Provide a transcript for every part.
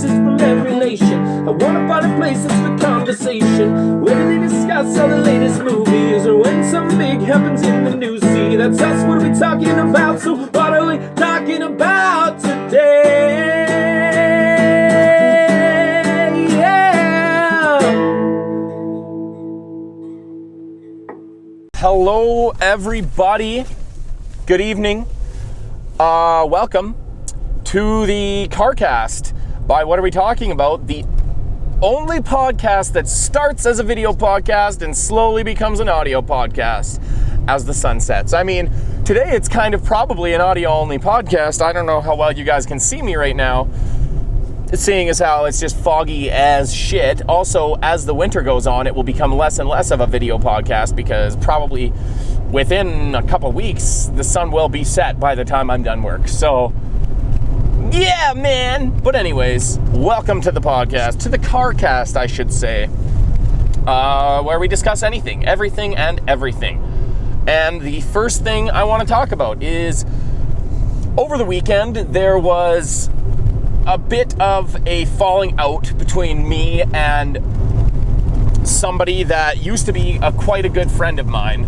faces from every nation. I wanna find a place that's for conversation, where they discuss all the latest movies, or when something big happens in the news. See, that's us, what are we talking about? So what are we talking about today? Yeah. Hello, everybody. Good evening. Welcome to the Carcast by What Are We Talking About? The only podcast that starts as a video podcast and slowly becomes an audio podcast as the sun sets. I mean, today it's kind of probably an audio-only podcast. I don't know how well you guys can see me right now, seeing as how it's just foggy as shit. Also, as the winter goes on, it will become less and less of a video podcast because probably within a couple weeks, the sun will be set by the time I'm done work. So, yeah, man. But anyways, welcome to the podcast, to the Carcast, I should say, where we discuss anything, everything, and everything. And the first thing I want to talk about is, over the weekend, there was a bit of a falling out between me and somebody that used to be quite a good friend of mine.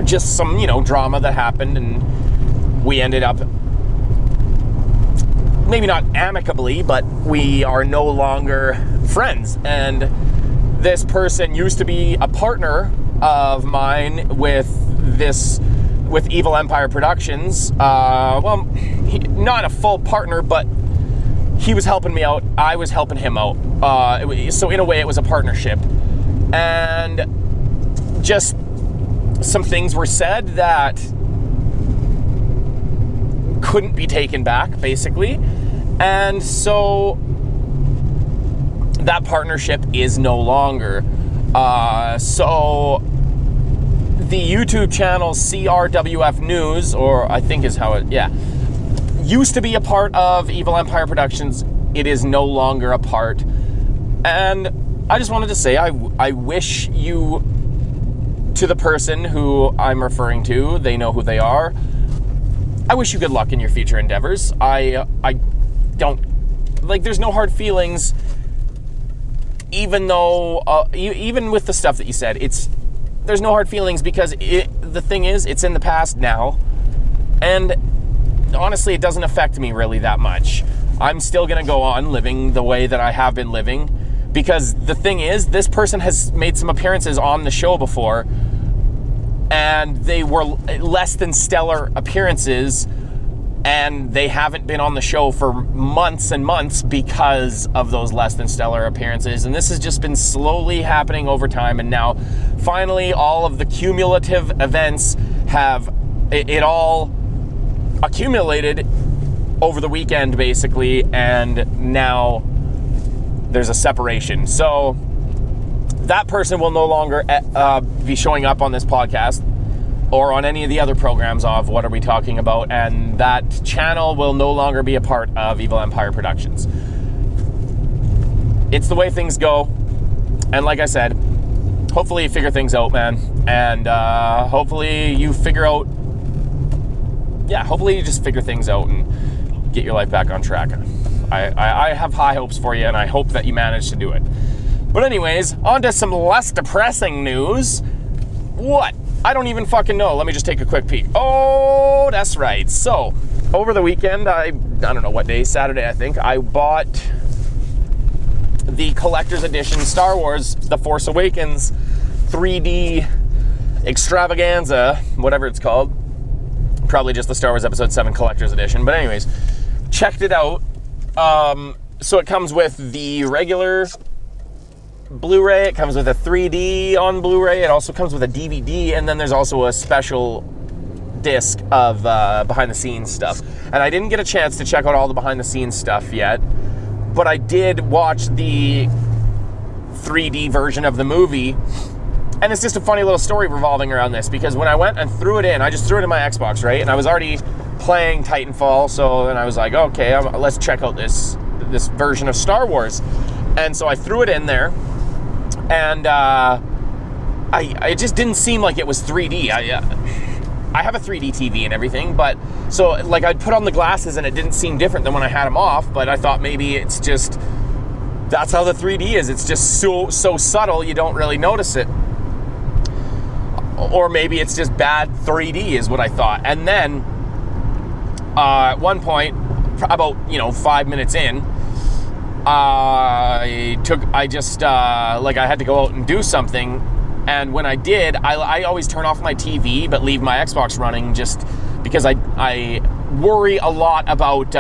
Just some, drama that happened, and we ended up, maybe not amicably, but we are no longer friends. And this person used to be a partner of mine with Evil Empire Productions. Not a full partner, but he was helping me out. I was helping him out. So in a way, it was a partnership. And just some things were said that couldn't be taken back, basically. And so that partnership is no longer. So the YouTube channel CRWF News, or I think is how it, used to be a part of Evil Empire Productions. It is no longer a part. And I just wanted to say, I wish you, to the person who I'm referring to, they know who they are, I wish you good luck in your future endeavors. I don't, there's no hard feelings, even though, even with the stuff that you said, there's no hard feelings because the thing is, it's in the past now, and honestly, it doesn't affect me really that much. I'm still gonna go on living the way that I have been living, because the thing is, this person has made some appearances on the show before, and they were less than stellar appearances, and they haven't been on the show for months and months because of those less than stellar appearances. And this has just been slowly happening over time, and now finally all of the cumulative events have it all accumulated over the weekend, basically, and now there's a separation. So that person will no longer be showing up on this podcast or on any of the other programs of What Are We Talking About, and that channel will no longer be a part of Evil Empire Productions. It's the way things go, and like I said, hopefully you figure things out, man, and hopefully you figure out, hopefully you just figure things out and get your life back on track. I have high hopes for you, and I hope that you manage to do it. But anyways, on to some less depressing news. What? I don't even fucking know. Let me just take a quick peek. Oh, that's right. So, over the weekend, I don't know what day, Saturday, I think, I bought the Collector's Edition Star Wars The Force Awakens 3D extravaganza, whatever it's called. Probably just the Star Wars Episode 7 Collector's Edition. But anyways, checked it out. So it comes with the regular Blu-ray, it comes with a 3D on Blu-ray, it also comes with a DVD, and then there's also a special disc of behind-the-scenes stuff. And I didn't get a chance to check out all the behind-the-scenes stuff yet, but I did watch the 3D version of the movie, and it's just a funny little story revolving around this, because when I went and threw it in, I just threw it in my Xbox, right? And I was already playing Titanfall, so then I was like, okay, let's check out this version of Star Wars. And so I threw it in there, and it just didn't seem like it was 3D. I have a 3D TV and everything, but so like I'd put on the glasses and it didn't seem different than when I had them off, but I thought maybe it's just, that's how the 3D is. It's just so subtle you don't really notice it. Or maybe it's just bad 3D is what I thought. And then at one point, about 5 minutes in, I had to go out and do something. And when I did, I always turn off my TV but leave my Xbox running, just because I worry a lot about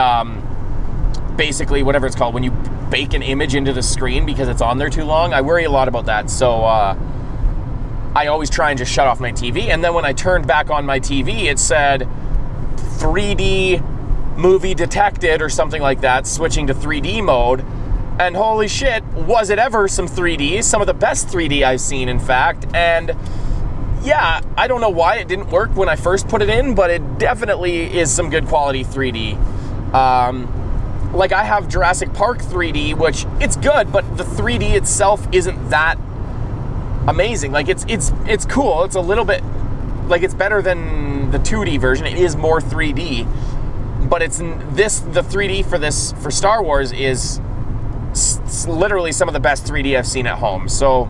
basically whatever it's called, when you bake an image into the screen because it's on there too long. I worry a lot about that. So I always try and just shut off my TV. And then when I turned back on my TV, it said 3D movie detected or something like that, switching to 3D mode. And holy shit, was it ever some 3D, some of the best 3D I've seen, in fact. And yeah, I don't know why it didn't work when I first put it in, but it definitely is some good quality 3D. Like I have Jurassic Park 3D, which it's good, but the 3D itself isn't that amazing. Like it's cool. It's a little bit, like it's better than the 2D version. It is more 3D, but the 3D for Star Wars is literally some of the best 3D I've seen at home. So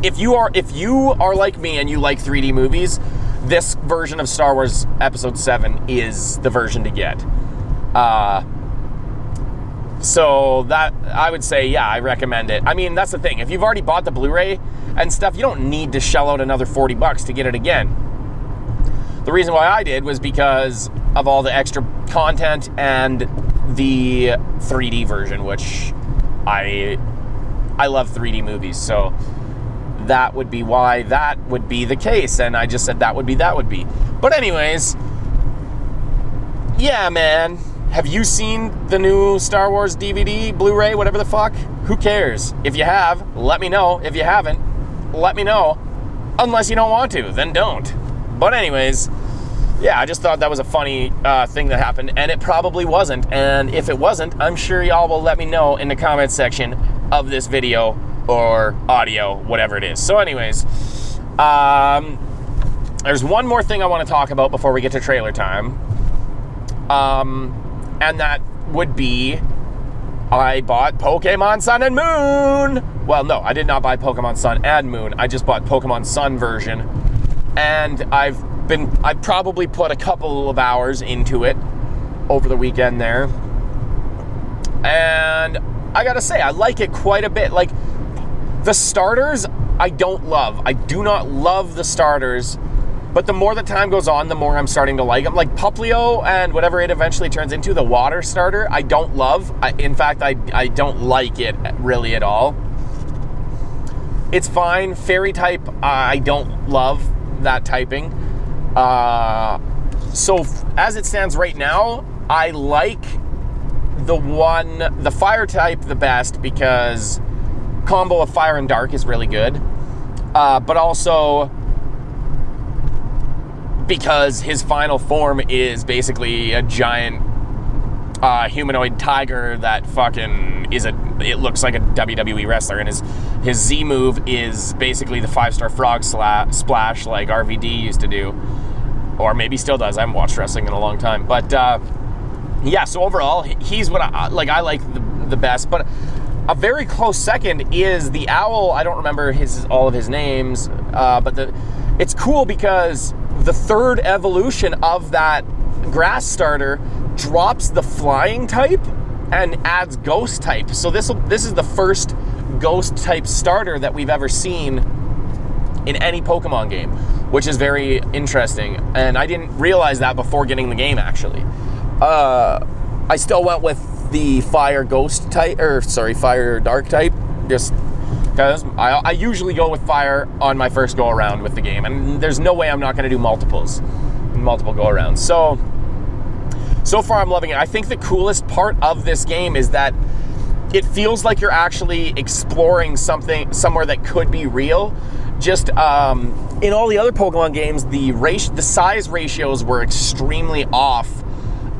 if you are like me and you like 3D movies, this version of Star Wars Episode 7 is the version to get. So that, I would say, yeah, I recommend it. I mean, that's the thing. If you've already bought the Blu-ray and stuff, you don't need to shell out another $40 to get it again. The reason why I did was because of all the extra content and the 3D version, which I love 3D movies, so that would be why that would be the case. And I just said that would be. But anyways, yeah, man. Have you seen the new Star Wars DVD, Blu-ray, whatever the fuck? Who cares? If you have, let me know. If you haven't, let me know. Unless you don't want to, then don't. But anyways, yeah, I just thought that was a funny thing that happened, and it probably wasn't. And if it wasn't, I'm sure y'all will let me know in the comments section of this video or audio, whatever it is. So anyways, there's one more thing I want to talk about before we get to trailer time. And that would be, I bought Pokemon Sun and Moon. Well, no, I did not buy Pokemon Sun and Moon. I just bought Pokemon Sun version. And I've probably put a couple of hours into it over the weekend there. And I gotta say, I like it quite a bit. Like, the starters, I don't love. I do not love the starters. But the more the time goes on, the more I'm starting to like them. Like Puplio and whatever it eventually turns into, the water starter, I don't love. In fact, I don't like it really at all. It's fine. Fairy type, I don't love that typing. So as it stands right now, I like the fire type the best, because combo of fire and dark is really good. But also because his final form is basically a giant humanoid tiger that fucking it looks like a WWE wrestler, and his Z move is basically the 5-star frog splash like RVD used to do, or maybe still does. I haven't watched wrestling in a long time, but yeah. So overall, he's what I like the best. But a very close second is the owl. I don't remember all of his names, but it's cool because the third evolution of that grass starter drops the flying type and adds ghost type. So this is the first ghost type starter that we've ever seen in any Pokemon game, which is very interesting. And I didn't realize that before getting the game, actually. I still went with the fire ghost type, fire dark type, just because I usually go with fire on my first go around with the game, and there's no way I'm not going to do multiple go arounds. So far I'm loving it. I think the coolest part of this game is that it feels like you're actually exploring somewhere that could be real. Just in all the other Pokemon games, the size ratios were extremely off.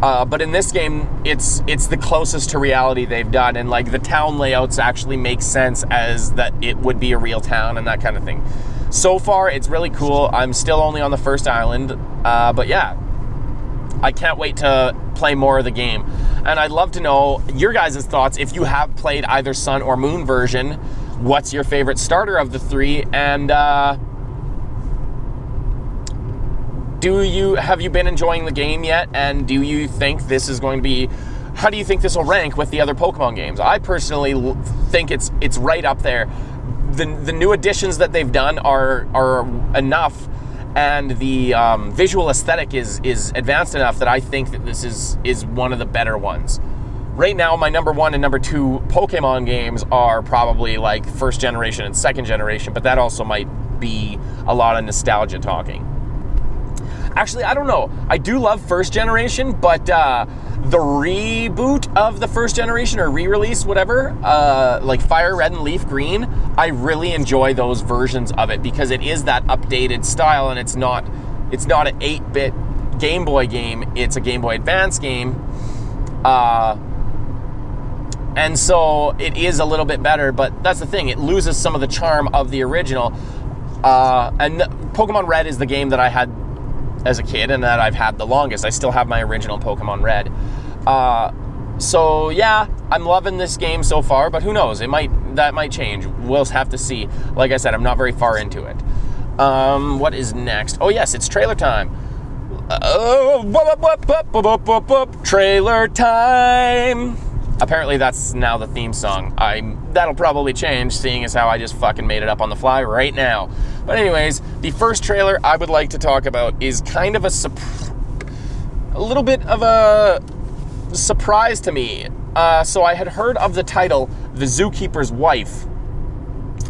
But in this game, it's the closest to reality they've done, and like the town layouts actually make sense as that it would be a real town and that kind of thing. So far, it's really cool. I'm still only on the first island, but yeah, I can't wait to play more of the game. And I'd love to know your guys' thoughts. If you have played either Sun or Moon version, what's your favorite starter of the three? And have you been enjoying the game yet? And do you think this is going to be, how do you think this will rank with the other Pokemon games? I personally think it's right up there. The new additions that they've done are enough, and the visual aesthetic is advanced enough that I think that this is one of the better ones. Right now, my number 1 and number 2 Pokemon games are probably like first generation and second generation, but that also might be a lot of nostalgia talking. Actually, I don't know. I do love first generation, but the reboot of the first generation, or re-release, whatever, like Fire Red and Leaf Green, I really enjoy those versions of it because it is that updated style, and it's not an 8-bit Game Boy game, it's a Game Boy Advance game. And so it is a little bit better, but that's the thing, it loses some of the charm of the original. And Pokemon Red is the game that I had as a kid and that I've had the longest. I still have my original Pokemon Red. So yeah, I'm loving this game so far, but who knows? That might change. We'll have to see. Like I said, I'm not very far into it. What is next? Oh yes, it's trailer time. Trailer time. Apparently that's now the theme song. That'll probably change, seeing as how I just fucking made it up on the fly right now. But anyways, the first trailer I would like to talk about is kind of a little bit of a surprise to me. So I had heard of the title, The Zookeeper's Wife,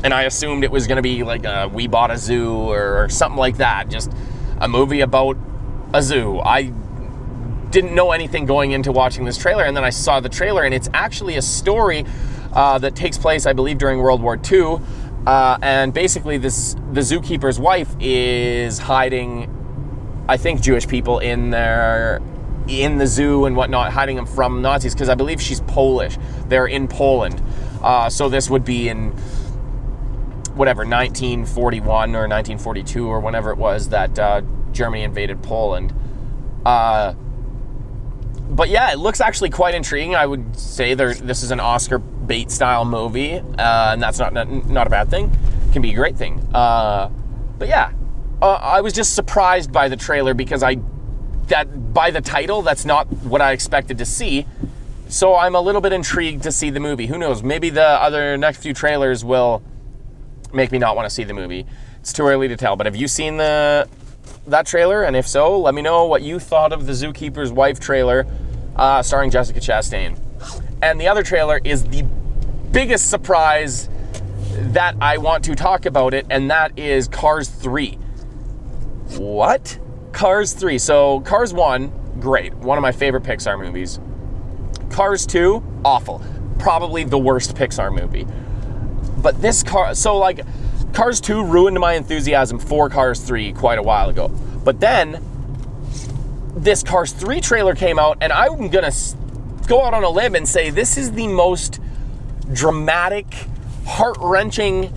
and I assumed it was going to be like We Bought a Zoo or something like that, just a movie about a zoo. I didn't know anything going into watching this trailer, and then I saw the trailer, and it's actually a story that takes place, I believe, during World War II. And basically the zookeeper's wife is hiding, I think, Jewish people in the zoo and whatnot, hiding them from Nazis, because I believe she's Polish. They're in Poland. So this would be in whatever, 1941 or 1942 or whenever it was that Germany invaded Poland. But yeah, it looks actually quite intriguing. I would say this is an Oscar bait style movie, and that's not a bad thing. It can be a great thing. But yeah, I was just surprised by the trailer because by the title, that's not what I expected to see. So I'm a little bit intrigued to see the movie. Who knows? Maybe the other next few trailers will make me not want to see the movie. It's too early to tell. But have you seen that trailer? And if so, let me know what you thought of the Zookeeper's Wife trailer, starring Jessica Chastain. And the other trailer is the biggest surprise that I want to talk about it, and that is Cars 3. What? Cars 3. So Cars 1, great. One of my favorite Pixar movies. Cars 2, awful. Probably the worst Pixar movie. But this Cars 2 ruined my enthusiasm for Cars 3 quite a while ago. But then this Cars 3 trailer came out, and I'm gonna go out on a limb and say this is the most dramatic, heart-wrenching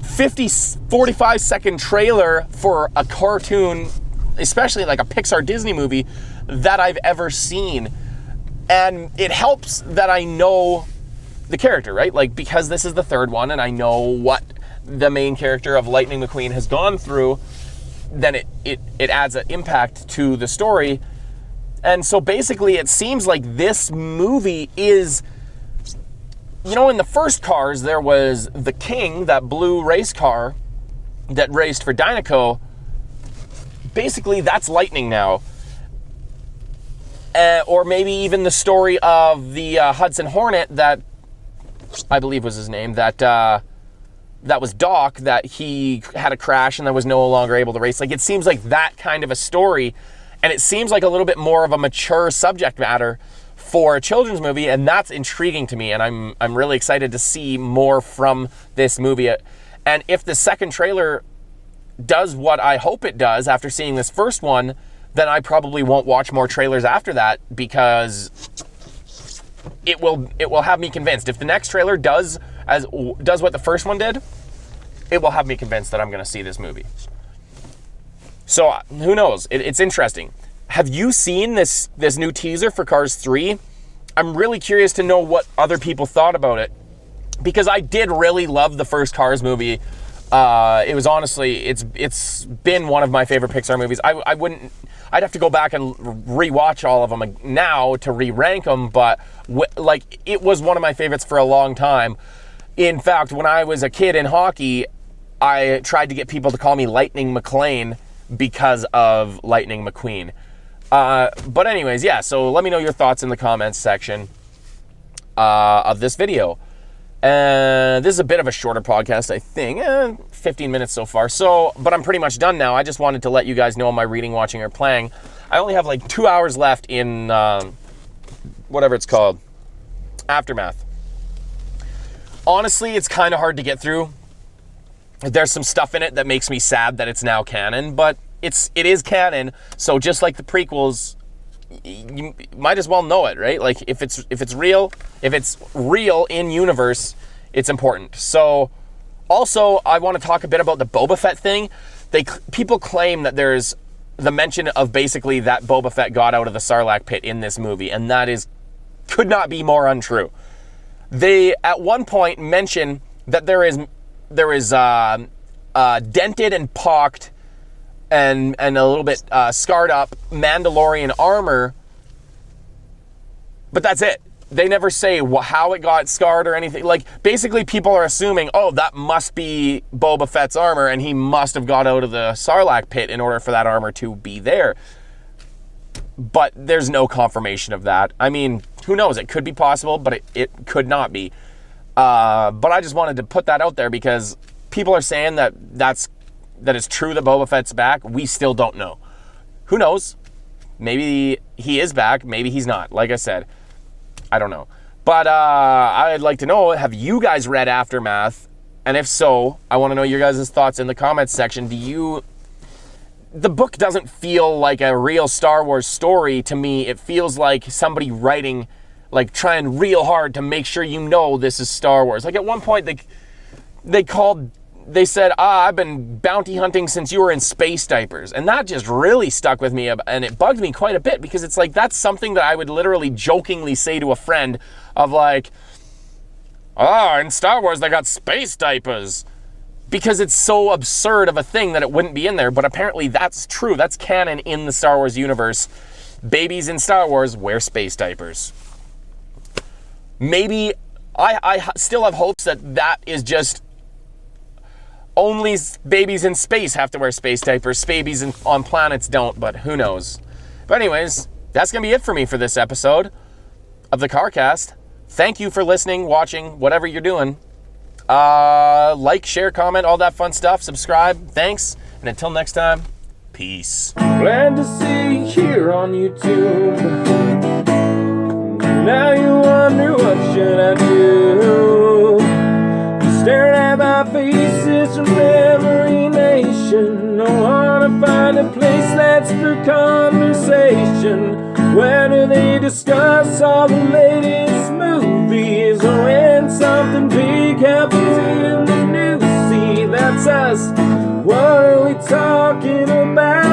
45-second trailer for a cartoon, especially like a Pixar Disney movie, that I've ever seen. And it helps that I know the character, right? Like, because this is the third one and I know what the main character of Lightning McQueen has gone through, then it adds an impact to the story. And so basically it seems like this movie is, in the first Cars, there was the King, that blue race car that raced for Dynaco. Basically, that's Lightning now. Or maybe even the story of the Hudson Hornet, that I believe was his name, that was Doc, that he had a crash and that was no longer able to race. Like, it seems like that kind of a story, and it seems like a little bit more of a mature subject matter for a children's movie, and that's intriguing to me, and I'm really excited to see more from this movie. And if the second trailer does what I hope it does after seeing this first one, then I probably won't watch more trailers after that, because it will have me convinced. If the next trailer does what the first one did, it will have me convinced that I'm going to see this movie. So who knows? It's interesting. Have you seen this new teaser for Cars 3? I'm really curious to know what other people thought about it, because I did really love the first Cars movie. It was honestly, it's been one of my favorite Pixar movies. I'd have to go back and rewatch all of them now to re-rank them, but like, it was one of my favorites for a long time. In fact, when I was a kid in hockey, I tried to get people to call me Lightning McLean because of Lightning McQueen. But anyways, yeah, so let me know your thoughts in the comments section of this video. This is a bit of a shorter podcast, I think. 15 minutes so far. But I'm pretty much done now. I just wanted to let you guys know my reading, watching, or playing. I only have like 2 hours left in whatever it's called, Aftermath. Honestly, it's kind of hard to get through. There's some stuff in it that makes me sad that it's now canon, but it is canon. So just like the prequels, you might as well know it, right? Like, if it's real in universe, it's important. So also, I want to talk a bit about the Boba Fett thing. People claim that there's the mention of basically that Boba Fett got out of the Sarlacc pit in this movie, and that could not be more untrue. They at one point mention that there is dented and pocked and a little bit scarred up Mandalorian armor, but that's it. They never say how it got scarred or anything. Like, basically people are assuming, oh, that must be Boba Fett's armor and he must have got out of the Sarlacc pit in order for that armor to be there. But there's no confirmation of that. I mean, who knows? It could be possible, but it could not be. But I just wanted to put that out there because people are saying that it's true that Boba Fett's back. We still don't know. Who knows? Maybe he is back. Maybe he's not. Like I said, I don't know. But I'd like to know, have you guys read Aftermath? And if so, I want to know your guys' thoughts in the comments section. The book doesn't feel like a real Star Wars story to me. It feels like somebody writing, like trying real hard to make sure you know this is Star Wars. Like, at one point they said, I've been bounty hunting since you were in space diapers. And that just really stuck with me, and it bugged me quite a bit, because it's like, that's something that I would literally jokingly say to a friend of like, in Star Wars they got space diapers. Because it's so absurd of a thing that it wouldn't be in there, but apparently that's true. That's canon in the Star Wars universe. Babies in Star Wars wear space diapers. Maybe I still have hopes that is just only babies in space have to wear space diapers. Babies on planets don't, but who knows. But anyways, that's going to be it for me for this episode of the Carcast. Thank you for listening, watching, whatever you're doing. Like, share, comment, all that fun stuff. Subscribe. Thanks. And until next time, peace. Glad to see you here on YouTube. Now you wonder, what should I do? Staring at my faces from Memory Nation. I wanna find a place that's for conversation. Where do they discuss all the latest movies? Or when something big happens in the news? See, that's us. What are we talking about?